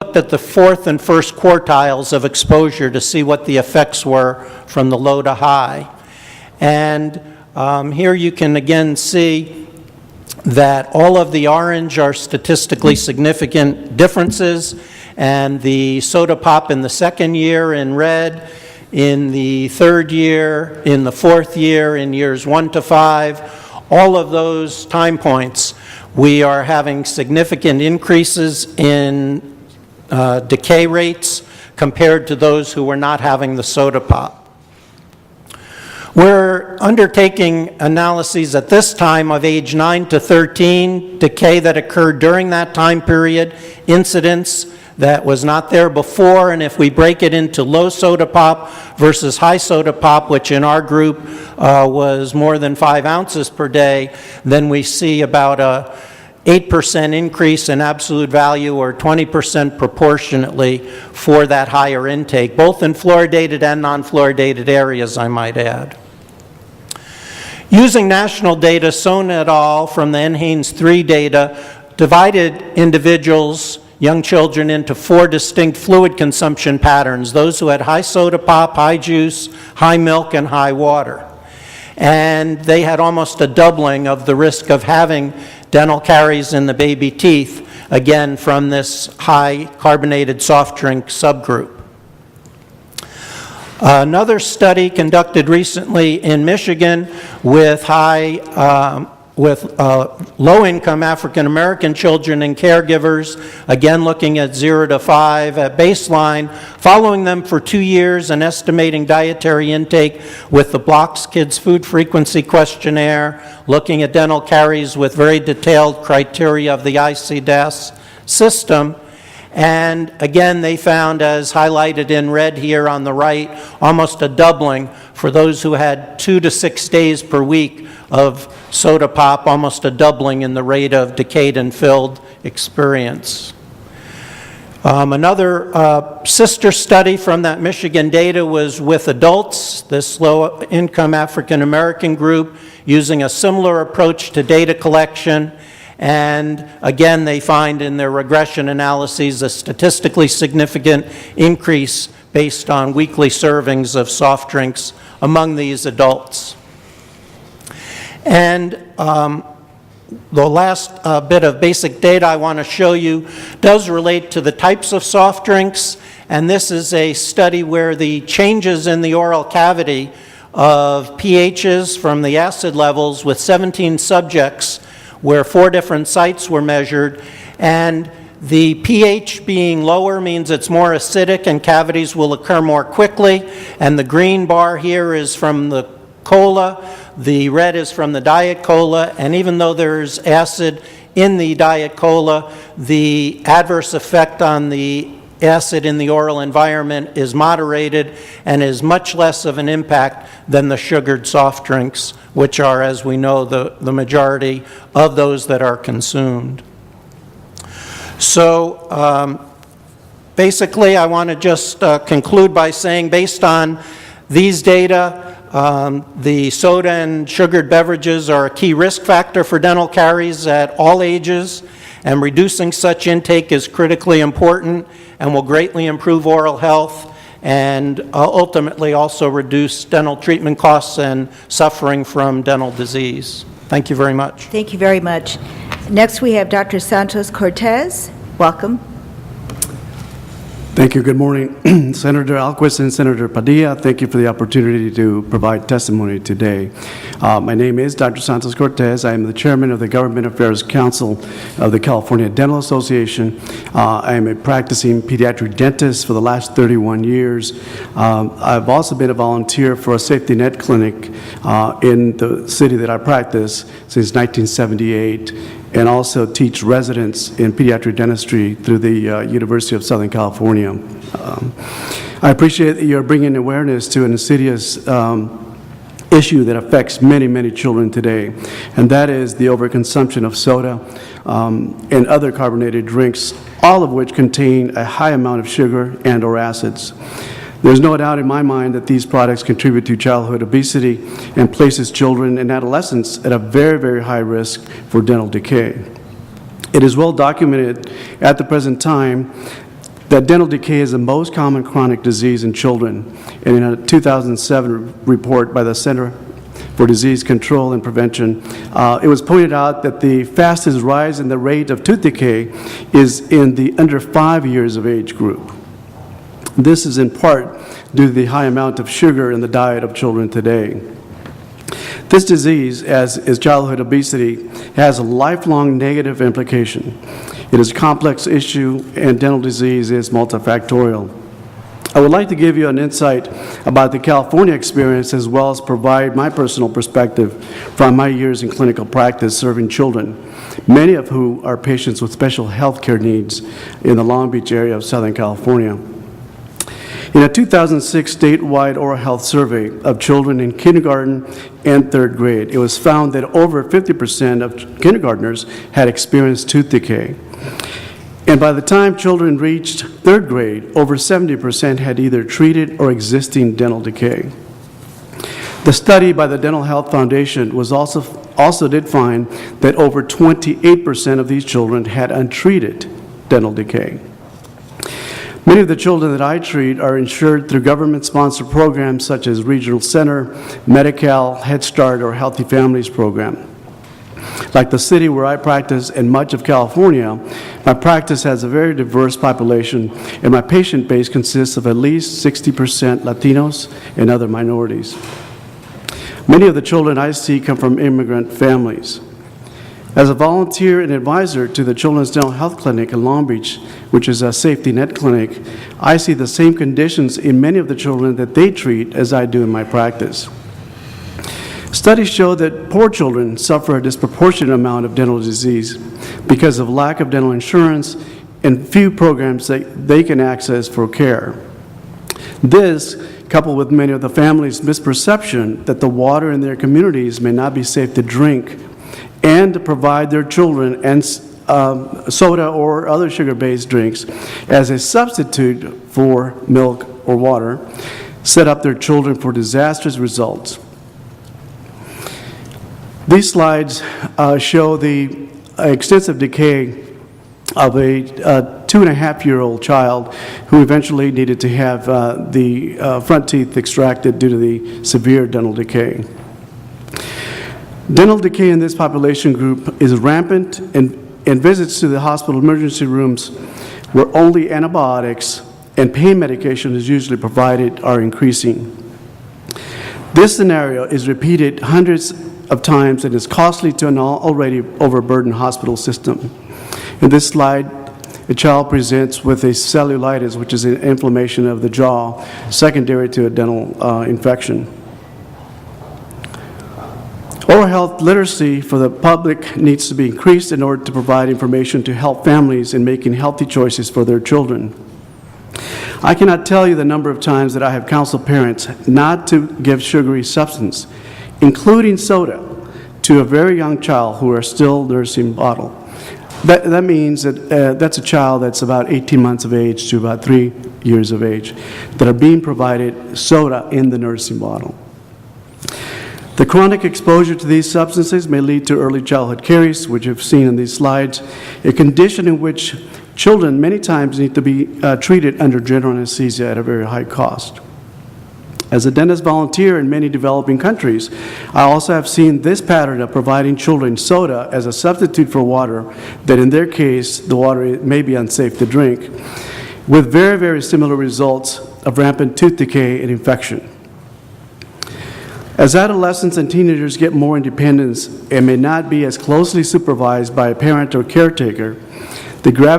looked at the fourth and first quartiles of exposure to see what the effects were from the low to high. And here you can again see that all of the orange are statistically significant differences, and the soda pop in the second year in red, in the third year, in the fourth year, in years 1 to 5, all of those time points, we are having significant increases in decay rates compared to those who were not having the soda pop. We're undertaking analyses at this time of age 9 to 13, decay that occurred during that time period, incidence that was not there before, and if we break it into low soda pop versus high soda pop, which in our group was more than 5 ounces per day, then we see about a 8% increase in absolute value, or 20% proportionately for that higher intake, both in fluoridated and non-fluoridated areas, I might add. Using national data, Sohn et al. From the NHANES 3 data divided individuals, young children, into 4 distinct fluid consumption patterns: those who had high soda pop, high juice, high milk, and high water. And they had almost a doubling of the risk of having dental caries in the baby teeth, again from this high carbonated soft drink subgroup. Another study conducted recently in Michigan with low-income African-American children and caregivers, again looking at 0 to 5 at baseline, following them for 2 years and estimating dietary intake with the Blocks Kids Food Frequency Questionnaire, looking at dental caries with very detailed criteria of the ICDAS system. And again, they found, as highlighted in red here on the right, almost a doubling for those who had 2 to 6 days per week of soda pop, almost a doubling in the rate of decayed and filled experience. Another sister study from that Michigan data was with adults, this low-income African-American group, using a similar approach to data collection. And again, they find in their regression analyses a statistically significant increase based on weekly servings of soft drinks among these adults. And the last bit of basic data I want to show you does relate to the types of soft drinks. And this is a study where the changes in the oral cavity of pHs from the acid levels with 17 subjects, where 4 different sites were measured, and the pH being lower means it's more acidic and cavities will occur more quickly. And the green bar here is from the cola, the red is from the Diet Cola, and even though there's acid in the Diet Cola, the adverse effect on the acid in the oral environment is moderated and is much less of an impact than the sugared soft drinks, which are, as we know, the majority of those that are consumed. So basically, I want to just conclude by saying, based on these data, the soda and sugared beverages are a key risk factor for dental caries at all ages, and reducing such intake is critically important and will greatly improve oral health and ultimately also reduce dental treatment costs and suffering from dental disease. Thank you very much. Thank you very much. Next, we have Dr. Santos-Cortez. Welcome. Thank you. Good morning, Senator Alquist and Senator Padilla. Thank you for the opportunity to provide testimony today. My name is Dr. Santos-Cortez. I am the chairman of the Government Affairs Council of the California Dental Association. I am a practicing pediatric dentist for the last 31 years. I've also been a volunteer for a safety net clinic in the city that I practice since 1978, and also teach residents in pediatric dentistry through the University of Southern California. I appreciate that you're bringing awareness to an insidious issue that affects many, many children today, and that is the overconsumption of soda and other carbonated drinks, all of which contain a high amount of sugar and or acids. There's no doubt in my mind that these products contribute to childhood obesity and places children and adolescents at a very, very high risk for dental decay. It is well documented at the present time that dental decay is the most common chronic disease in children. And in a 2007 report by the Center for Disease Control and Prevention, it was pointed out that the fastest rise in the rate of tooth decay is in the under 5 years of age group. This is in part due to the high amount of sugar in the diet of children today. This disease, as is childhood obesity, has a lifelong negative implication. It is a complex issue, and dental disease is multifactorial. I would like to give you an insight about the California experience, as well as provide my personal perspective from my years in clinical practice serving children, many of whom are patients with special health care needs in the Long Beach area of Southern California. In a 2006 statewide oral health survey of children in kindergarten and third grade, it was found that over 50% of kindergartners had experienced tooth decay. And by the time children reached third grade, over 70% had either treated or existing dental decay. The study by the Dental Health Foundation was also did find that over 28% of these children had untreated dental decay. Many of the children that I treat are insured through government-sponsored programs such as Regional Center, Medi-Cal, Head Start, or Healthy Families program. Like the city where I practice and much of California, my practice has a very diverse population, and my patient base consists of at least 60% Latinos and other minorities. Many of the children I see come from immigrant families. As a volunteer and advisor to the Children's Dental Health Clinic in Long Beach, which is a safety net clinic, I see the same conditions in many of the children that they treat as I do in my practice. Studies show that poor children suffer a disproportionate amount of dental disease because of lack of dental insurance and few programs that they can access for care. This, coupled with many of the families' misperception that the water in their communities may not be safe to drink, and to provide their children and soda or other sugar-based drinks as a substitute for milk or water, set up their children for disastrous results. These slides show the extensive decay of a 2.5-year-old child who eventually needed to have the front teeth extracted due to the severe dental decay. Dental decay in this population group is rampant, and visits to the hospital emergency rooms where only antibiotics and pain medication is usually provided are increasing. This scenario is repeated hundreds of times and is costly to an already overburdened hospital system. In this slide, a child presents with a cellulitis, which is an inflammation of the jaw secondary to a dental infection. Oral health literacy for the public needs to be increased in order to provide information to help families in making healthy choices for their children. I cannot tell you the number of times that I have counseled parents not to give sugary substance, including soda, to a very young child who are still nursing bottle. That means that that's a child that's about 18 months of age to about 3 years of age that are being provided soda in the nursing bottle. The chronic exposure to these substances may lead to early childhood caries, which you've seen in these slides, a condition in which children many times need to be treated under general anesthesia at a very high cost. As a dentist volunteer in many developing countries, I also have seen this pattern of providing children soda as a substitute for water, that in their case, the water may be unsafe to drink, with very, very similar results of rampant tooth decay and infection. As adolescents and teenagers get more independence and may not be as closely supervised by a parent or caretaker, the